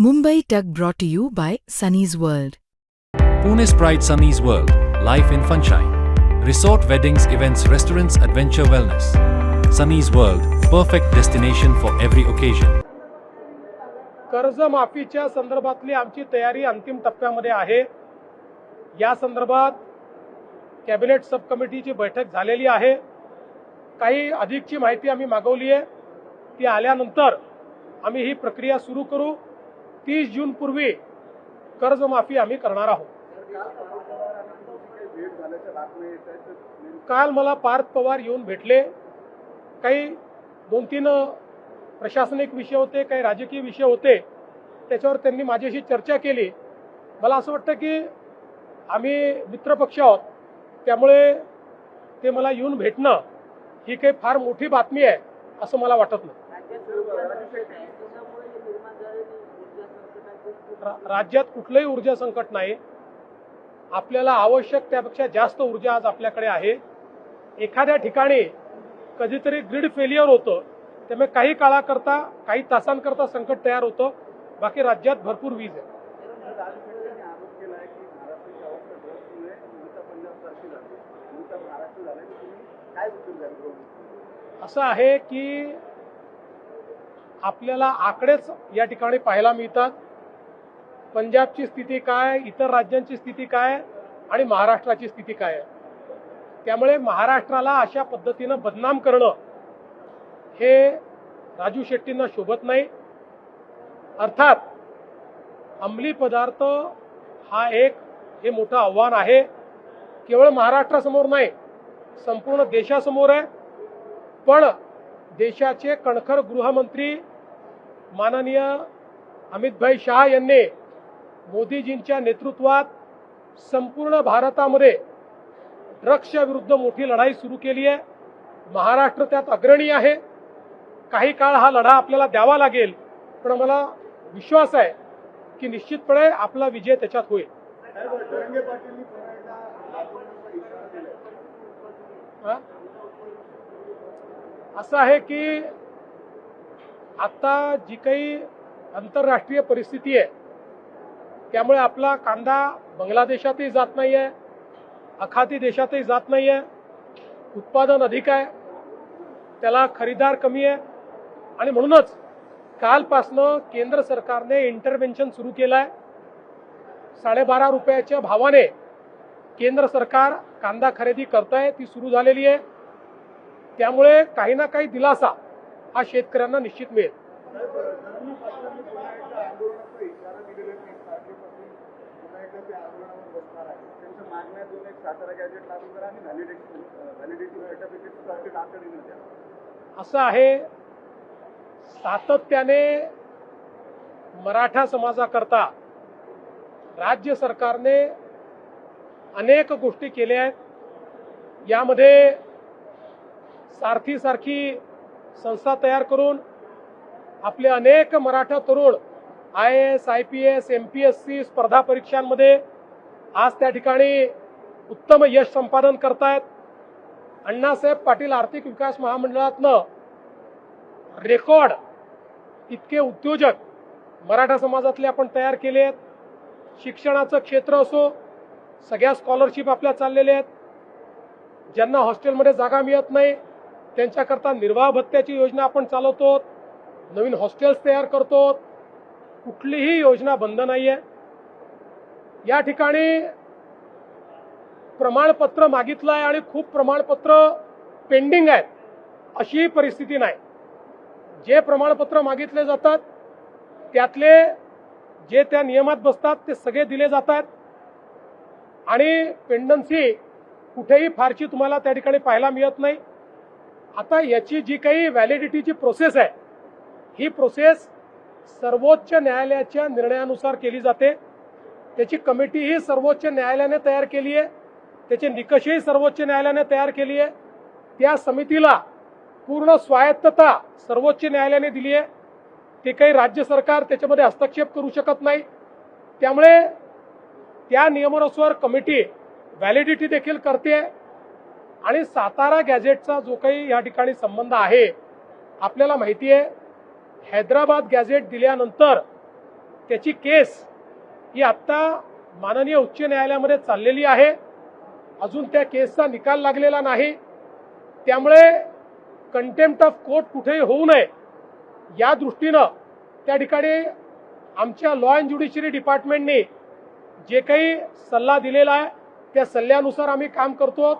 Mumbai Tug brought to you by Sunny's World. Pune's Pride Sunny's World, life in funshine. Resort weddings, events, restaurants, adventure wellness. Sunny's World, perfect destination for every occasion. कर्जमाफीच्या संदर्भातली आमची तयारी अंतिम टप्प्यामध्ये आहे. या संदर्भात cabinet सब कमिटीची बैठक झालेली आहे. काही अधिकची माहिती आम्ही मागवली आहे. ती आल्यानंतर आम्ही ही प्रक्रिया सुरू करू. 30 जून पूर्वी कर्जमाफी आम्ही करणार आहोत. काल मला पार्थ पवार येऊन भेटले. काही 2-3 प्रशासनिक विषय होते, काही राजकीय विषय होते, त्याच्यावर त्यांनी माझ्याशी चर्चा केली. मला असं वाटतं की आम्ही मित्रपक्ष आहोत, त्यामुळे ते मला येऊन भेटणं ही काही फार मोठी बातमी आहे असं मला वाटत नाही. राज्यात कुठलंही ऊर्जा संकट नाही. आपल्याला आवश्यक त्यापेक्षा जास्त ऊर्जा आज आपल्याकडे आहे. एखाद्या ठिकाणी कधीतरी ग्रीड फेलियर होतं, त्यामुळे काही काळाकरता, काही तासांकरता संकट तयार होतं. बाकी राज्यात भरपूर वीज आहे. असं आहे की आपल्याला आकडेच या ठिकाणी पाहायला मिळतात. पंजाबची स्थिती काय, इतर राज्यांची स्थिती काय आणि महाराष्ट्राची स्थिती काय आहे. त्यामुळे महाराष्ट्राला अशा पद्धतीनं बदनाम करणं हे राजू शेट्टींना शोभत नाही. अर्थात अंमली पदार्थ हा हे मोठं आव्हान आहे. केवळ महाराष्ट्रासमोर नाही, संपूर्ण देशासमोर आहे. पण देशाचे कणखर गृहमंत्री माननीय अमितभाई शाह यांनी मोदीजींच्या नेतृत्वात संपूर्ण भारतामध्ये ड्रग्सच्या विरुद्ध मोठी लढाई सुरू केली आहे. महाराष्ट्र त्यात अग्रणी आहे. काही काळ हा लढा आपल्याला द्यावा लागेल, पण मला विश्वास आहे की निश्चितपणे आपला विजय त्याच्यात होईल. असं आहे की आता जी काही आंतरराष्ट्रीय परिस्थिती आहे, त्यामुळे आपला कांदा बांगलादेशातही जात नाही आहे, आखाती देशातही जात नाही आहे. उत्पादन अधिक आहे, त्याला खरीदार कमी आहे. आणि म्हणूनच कालपासनं केंद्र सरकारने इंटरव्हेन्शन सुरू केलं आहे. 12.5 रुपयाच्या भावाने केंद्र सरकार कांदा खरेदी करत आहे, ती सुरू झालेली आहे. त्यामुळे काही ना काही दिलासा हा शेतकऱ्यांना निश्चित मिळेल. असं आहे, सातत्याने मराठा समाजाकरता राज्य सरकारने अनेक गोष्टी केल्या आहेत. यामध्ये सारखी संस्था तयार करून आपले अनेक मराठा तरुण IAS, IPS, MPSC स्पर्धा परीक्षांमध्ये आज त्या ठिकाणी उत्तम यश संपादन करतायत. अण्णासाहेब पाटील आर्थिक विकास महामंडळातनं रेकॉर्ड इतके उद्योजक मराठा समाजातले आपण तयार केले आहेत. शिक्षणाचं क्षेत्र असो, सगळ्या स्कॉलरशिप आपल्या चाललेल्या आहेत. ज्यांना हॉस्टेलमध्ये जागा मिळत नाही त्यांच्याकरता निर्वाह भत्त्याची योजना आपण चालवतो. नवीन हॉस्टेल्स तयार करतो. कुठलीही योजना बंद नाही आहे. या ठिकाणी प्रमाणपत्र मागितलं आहे आणि खूप प्रमाणपत्र पेंडिंग आहेत अशी परिस्थिती नाही. जे प्रमाणपत्र मागितले जातात त्यातले जे त्या नियमात बसतात ते सगळे दिले जातात आणि पेंडन्सी कुठेही फारशी तुम्हाला त्या ठिकाणी पाहायला मिळत नाही. आता याची जी काही व्हॅलिडिटीची प्रोसेस आहे, ही प्रोसेस सर्वोच्च न्यायालयाच्या निर्णयानुसार केली जाते. त्याची कमिटी ही सर्वोच्च न्यायालयाने तयार केली आहे. त्याचे निकषही सर्वोच्च न्यायालयाने तयार केली आहे. त्या समितीला पूर्ण स्वायत्तता सर्वोच्च न्यायालयाने दिली आहे. ते काही राज्य सरकार त्याच्यामध्ये हस्तक्षेप करू शकत नाही. त्यामुळे त्या नियमानुसार कमिटी व्हॅलिडिटी देखील करते. आणि सातारा गॅझेटचा जो काही या ठिकाणी संबंध आहे, आपल्याला माहिती आहे हैदराबाद गॅझेट दिल्यानंतर त्याची केस ही आत्ता माननीय उच्च न्यायालयामध्ये चाललेली आहे. अजून त्या केसचा निकाल लागलेला नाही. त्यामुळे कंटेम्प्ट ऑफ कोर्ट कुठेही होऊ नये या दृष्टीनं त्या ठिकाणी आमच्या लॉ अँड ज्युडिशरी डिपार्टमेंटने जे काही सल्ला दिलेला आहे त्या सल्ल्यानुसार आम्ही काम करतो.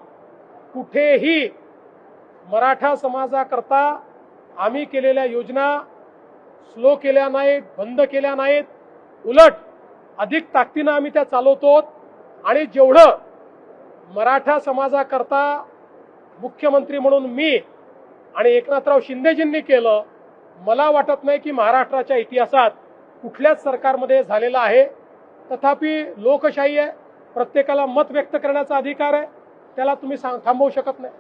कुठेही मराठा समाजाकरता आम्ही केलेल्या योजना स्लो केल्या नाहीत, बंद केल्या नाहीत. उलट अधिक ताकदीनं आम्ही त्या चालवतो. आणि जेवढं मराठा समाजाकरता मुख्यमंत्री म्हणून मी आणि एकनाथराव शिंदेजींनी केलं, मला वाटत नाही की महाराष्ट्राच्या इतिहासात कुठल्याच सरकारमध्ये झालेलं आहे. तथापि लोकशाही आहे, प्रत्येकाला मत व्यक्त करण्याचा अधिकार आहे, त्याला तुम्ही थांबवू शकत नाही.